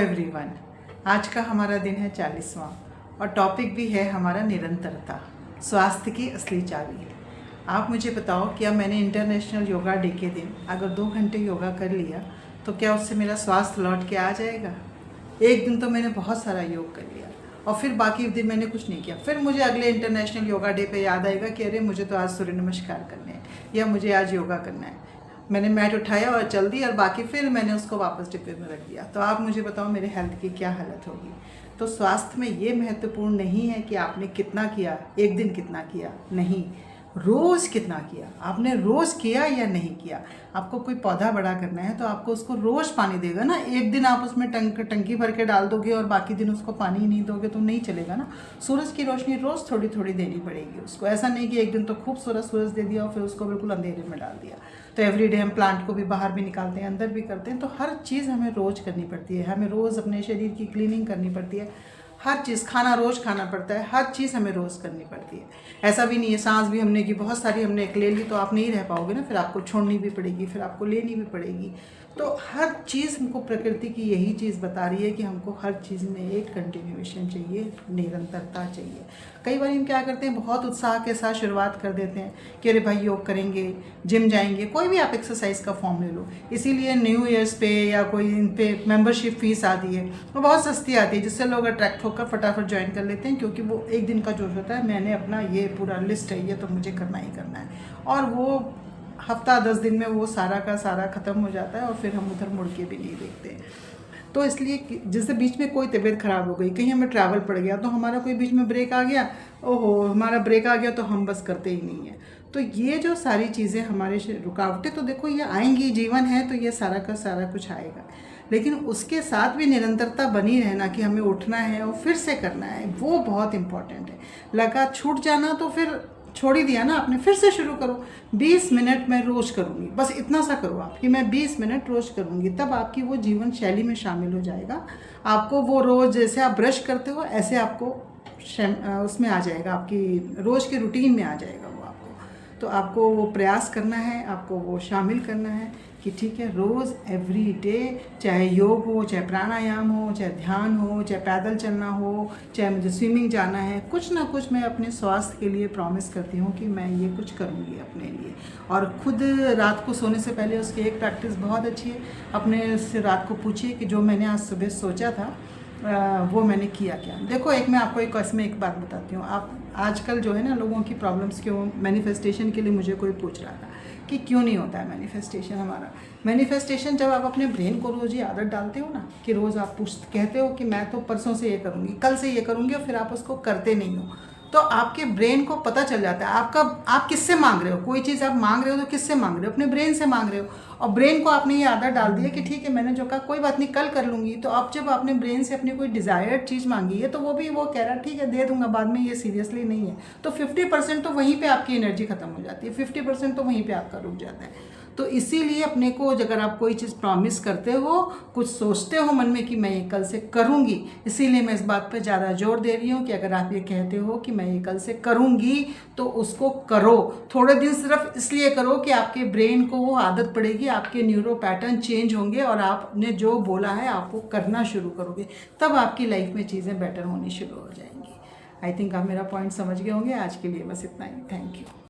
Everyone, आज का हमारा दिन है 40वां और टॉपिक भी है हमारा निरंतरता, स्वास्थ्य की असली चाबी। आप मुझे बताओ, क्या मैंने इंटरनेशनल योगा डे के दिन अगर 2 घंटे योगा कर लिया तो क्या उससे मेरा स्वास्थ्य लौट के आ जाएगा? एक दिन तो मैंने बहुत सारा योग कर लिया और फिर बाकी दिन मैंने कुछ नहीं किया, फिर मुझे अगले इंटरनेशनल योगा डे पे याद आएगा कि अरे मुझे तो आज सूर्य नमस्कार करने हैं या मुझे आज योगा करना है। मैंने मैट उठाया और चल दी और बाकी फिर मैंने उसको वापस डिब्बे में रख दिया। तो आप मुझे बताओ मेरे हेल्थ की क्या हालत होगी। तो स्वास्थ्य में ये महत्वपूर्ण नहीं है कि आपने कितना किया, एक दिन कितना किया, नहीं, रोज़ कितना किया। आपने रोज़ किया या नहीं किया। आपको कोई पौधा बड़ा करना है तो आपको उसको रोज़ पानी देगा ना। एक दिन आप उसमें टंकी भर के डाल दोगे और बाकी दिन उसको पानी ही नहीं दोगे तो नहीं चलेगा ना। सूरज की रोशनी रोज़ थोड़ी थोड़ी देनी पड़ेगी उसको। ऐसा नहीं कि एक दिन तो खूब सूरज दे दिया और फिर उसको बिल्कुल अंधेरे में डाल दिया। तो एवरीडे हम प्लांट को भी बाहर भी निकालते हैं, अंदर भी करते हैं। तो हर चीज़ हमें रोज़ करनी पड़ती है। हमें रोज़ अपने शरीर की क्लीनिंग करनी पड़ती है। हर चीज़, खाना रोज़ खाना पड़ता है, हर चीज़ हमें रोज़ करनी पड़ती है। ऐसा भी नहीं है सांस भी हमने की बहुत सारी हमने एक ले ली तो आप नहीं रह पाओगे ना, फिर आपको छोड़नी भी पड़ेगी, फिर आपको लेनी भी पड़ेगी। तो हर चीज़ हमको प्रकृति की यही चीज़ बता रही है कि हमको हर चीज़ में एक कंटिन्यूएशन चाहिए, निरंतरता चाहिए। कई बार हम क्या करते हैं, बहुत उत्साह के साथ शुरुआत कर देते हैं कि अरे भाई योग करेंगे, जिम जाएंगे, कोई भी आप एक्सरसाइज का फॉर्म ले लो। इसीलिए न्यू ईयर्स पे या कोई इन पे मेंबरशिप फीस आती है, वो बहुत सस्ती आती है, जिससे लोग अट्रैक्ट होकर फटाफट ज्वाइन कर लेते हैं, क्योंकि वो एक दिन का जोश होता है, मैंने अपना ये पूरा लिस्ट है, ये तो मुझे करना ही करना है। और वो हफ्ता 10 दिन में वो सारा का सारा ख़त्म हो जाता है और फिर हम उधर मुड़ के भी नहीं देखते। तो इसलिए जैसे बीच में कोई तबीयत ख़राब हो गई, कहीं हमें ट्रैवल पड़ गया, तो हमारा कोई बीच में ब्रेक आ गया, ओहो हमारा ब्रेक आ गया तो हम बस करते ही नहीं है। तो ये जो सारी चीज़ें हमारे रुकावटें, तो देखो ये आएंगी, जीवन है तो ये सारा का सारा कुछ आएगा, लेकिन उसके साथ भी निरंतरता बनी रहना कि हमें उठना है और फिर से करना है, वो बहुत इम्पॉर्टेंट है। लगा छूट जाना तो फिर छोड़ ही दिया ना आपने, फिर से शुरू करो। 20 मिनट मैं रोज़ करूँगी, बस इतना सा करो आप कि मैं 20 मिनट रोज़ करूँगी, तब आपकी वो जीवन शैली में शामिल हो जाएगा। आपको वो रोज़ जैसे आप ब्रश करते हो ऐसे आपको उसमें आ जाएगा, आपकी रोज़ के रूटीन में आ जाएगा वो आपको। तो आपको वो प्रयास करना है, आपको वो शामिल करना है कि ठीक है, रोज़ एवरी डे, चाहे योग हो, चाहे प्राणायाम हो, चाहे ध्यान हो, चाहे पैदल चलना हो, चाहे मुझे स्विमिंग जाना है, कुछ ना कुछ मैं अपने स्वास्थ्य के लिए प्रॉमिस करती हूँ कि मैं ये कुछ करूँगी अपने लिए। और खुद रात को सोने से पहले उसकी एक प्रैक्टिस बहुत अच्छी है, अपने से रात को पूछिए कि जो मैंने आज सुबह सोचा था वो मैंने किया क्या। देखो मैं आपको एक बात बताती हूँ। आप आजकल जो है ना, लोगों की प्रॉब्लम्स क्यों, मैनिफेस्टेशन के लिए मुझे कोई पूछ रहा था कि क्यों नहीं होता है मैनिफेस्टेशन हमारा। मैनिफेस्टेशन जब आप अपने ब्रेन को रोज़ ये आदत डालते हो ना कि रोज़ आप कहते हो कि मैं तो परसों से ये करूँगी, कल से ये करूँगी, और फिर आप उसको करते नहीं हो, तो आपके ब्रेन को पता चल जाता है आप किससे मांग रहे हो। कोई चीज़ आप मांग रहे हो तो किससे मांग रहे हो, अपने ब्रेन से मांग रहे हो। और ब्रेन को आपने ये आदत डाल दी है कि ठीक है, मैंने जो कहा कोई बात नहीं, कल कर लूँगी। तो अब जब आपने ब्रेन से अपनी कोई डिज़ायर्ड चीज़ मांगी है तो वो कह रहा है ठीक है दे दूंगा बाद में, ये सीरियसली नहीं है। तो 50% तो वहीं पे आपकी एनर्जी खत्म हो जाती है, 50% तो वहीं पे आपका रुक जाता है। तो इसीलिए अपने को, अगर आप कोई चीज़ प्रॉमिस करते हो, कुछ सोचते हो मन में कि मैं ये कल से करूँगी, इसीलिए मैं इस बात पे ज़्यादा जोर दे रही हूँ कि अगर आप ये कहते हो कि मैं ये कल से करूँगी तो उसको करो। थोड़े दिन सिर्फ इसलिए करो कि आपके ब्रेन को वो आदत पड़ेगी, आपके न्यूरो पैटर्न चेंज होंगे और आपने जो बोला है आप वो करना शुरू करोगे, तब आपकी लाइफ में चीज़ें बेटर होनी शुरू हो जाएंगी। आई थिंक आप मेरा पॉइंट समझ गए होंगे। आज के लिए बस इतना ही। Thank you.